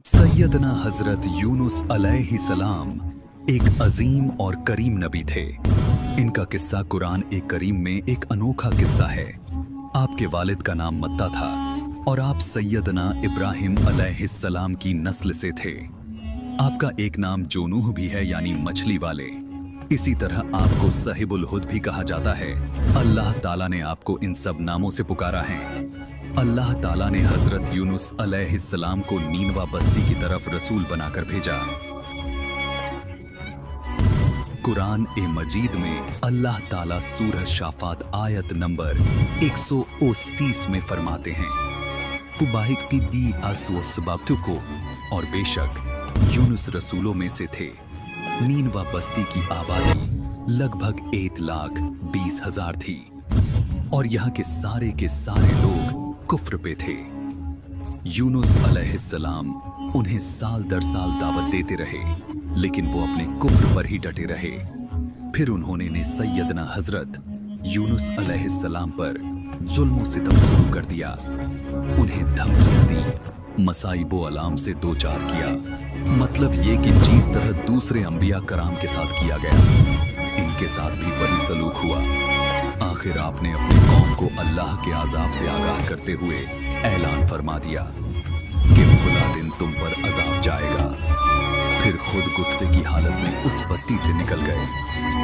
सैयदना हजरत यूनुस अलैहिस्सलाम एक अजीम और करीम नबी थे। इनका किस्सा कुरान करीम में एक अनोखा किस्सा है। आपके वालिद का नाम मत्ता था और आप सैयदना इब्राहिम अलैहिस्सलाम की नस्ल से थे। आपका एक नाम जोनूह भी है, यानी मछली वाले। इसी तरह आपको साहिबुल हुद भी कहा जाता है। अल्लाह ताला ने आपको इन सब नामों से पुकारा है। अल्लाह ताला ने हजरत यूनुस अलैहिस्सलाम को नीनवा बस्ती की तरफ रसूल बनाकर भेजा। कुरान मजीद में अल्लाह ताला सूरह शाफात आयत नंबर 129 में फरमाते हैं, और बेशक यूनुस रसूलों में से थे। नीनवा बस्ती की आबादी लगभग 1,20,000 थी और यहाँ के सारे लोग कुफ्र पे थे। यूनुस अलैहिस्सलाम उन्हें साल दर साल दावत देते रहे, लेकिन वो अपने कुफ्र पर ही डटे रहे। फिर उन्होंने सैयदना हजरत यूनुस अलैहिस्सलाम पर जुल्म सितम शुरू कर दिया। उन्हें धमकियां दी, मसाइबो अलाम से दो चार किया। मतलब ये कि जिस तरह दूसरे अंबिया कराम के साथ किया गया, इनके साथ भी वही सलूक हुआ। आखिर आपने अपनी कौम को अल्लाह के अजाब से आगाह करते हुए ऐलान फरमा दिया कि खुला दिन तुम पर अजाब जाएगा। फिर खुद गुस्से की हालत में उस बत्ती से निकल गए,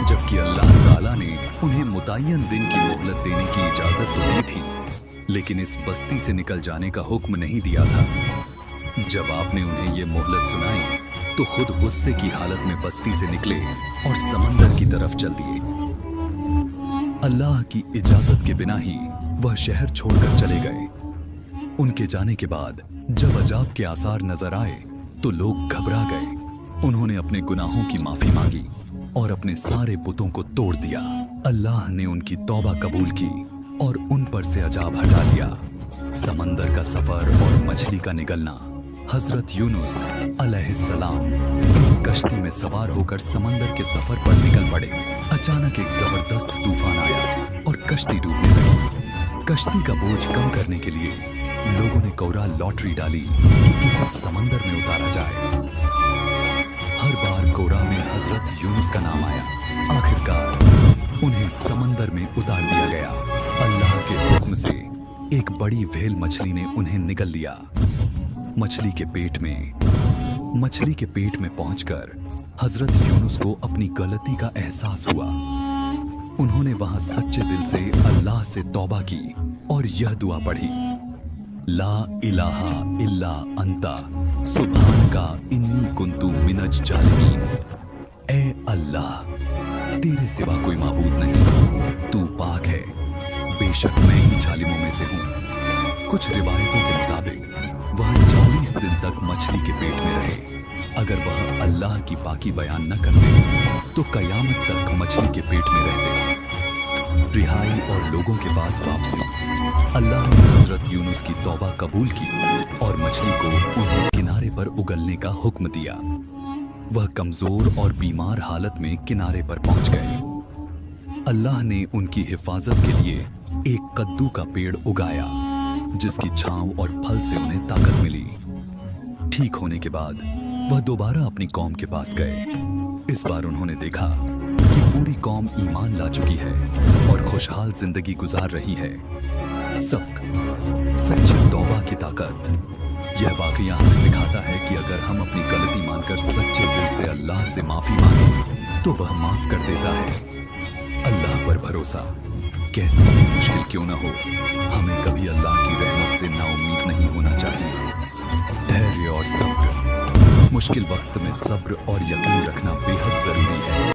जबकि अल्लाह ताला ने उन्हें मुतय्यन दिन की मोहलत देने की इजाजत तो दी थी, लेकिन इस बस्ती से निकल जाने का हुक्म नहीं दिया था। जब आपने उन्हें ये मोहलत सुनाई तो खुद गुस्से की हालत में बस्ती से निकले और समंदर की तरफ चल दिए। अल्लाह की इजाजत के बिना ही वह शहर छोड़कर चले गए। उनके जाने के बाद जब अजाब के आसार नजर आए तो लोग घबरा गए। उन्होंने अपने गुनाहों की माफी मांगी और अपने सारे बुतों को तोड़ दिया। अल्लाह ने उनकी तौबा कबूल की और उन पर से अजाब हटा लिया। समंदर का सफर और मछली का निगलना। हजरत यूनुस अलैहिस्सलाम कश्ती में सवार होकर समंदर के सफर पर निकल पड़े। अचानक एक जबरदस्त तूफान आया और कश्ती डूबने लगी। कश्ती का बोझ कम करने के लिए लोगों ने कोरा लॉटरी डाली कि किसे समंदर में उतारा जाए। हर बार कोरा में हजरत यूनुस का नाम आया। आखिरकार उन्हें समंदर में उतार दिया गया। अल्लाह के हुक्म से एक बड़ी व्हेल मछली ने उन्हें निगल लिया। मछली के पेट में पहुंचकर हजरत यूनुस को अपनी गलती का एहसास हुआ। उन्होंने वहां सच्चे दिल से अल्लाह से तौबा की और यह दुआ पढ़ी, ला इलाहा इल्ला अंता सुब्हानका इन्नी कुन्तु मिनज जालिमीन। ए अल्लाह, तेरे सिवा कोई माबूद नहीं, तू पाक है, बेशक मैं ही जालिमों में से हूं। कुछ रिवायतों के मुताबिक वह 40 दिन तक मछली के पेट में रहे। अगर वह अल्लाह की पाकी बयान न करते तो कयामत तक मछली के पेट में रहते। रिहाई और लोगों के पास वापसी। अल्लाह ने हजरत यूनुस की तौबा कबूल की और मछली को उन्हें किनारे पर उगलने का हुक्म दिया। वह कमजोर और बीमार हालत में किनारे पर पहुंच गए। अल्लाह ने उनकी हिफाजत के लिए एक कद्दू का पेड़ उगाया, जिसकी छांव और फल से उन्हें ताकत मिली। ठीक होने के बाद वह दोबारा अपनी कौम के पास गए। इस बार उन्होंने देखा कि पूरी कौम ईमान ला चुकी है और खुशहाल जिंदगी गुजार रही है। सच्ची तौबा की ताकत। यह वाकया हमें सिखाता है कि अगर हम अपनी गलती मानकर सच्चे दिल से अल्लाह से माफी मांगे तो वह माफ कर देता है। अल्लाह पर भरोसा कैसी भी मुश्किल क्यों न हो, हमें कभी अल्लाह की रहमत से नाउम्मीद नहीं होना चाहिए। धैर्य और सब्र। मुश्किल वक्त में सब्र और यकीन रखना बेहद जरूरी है।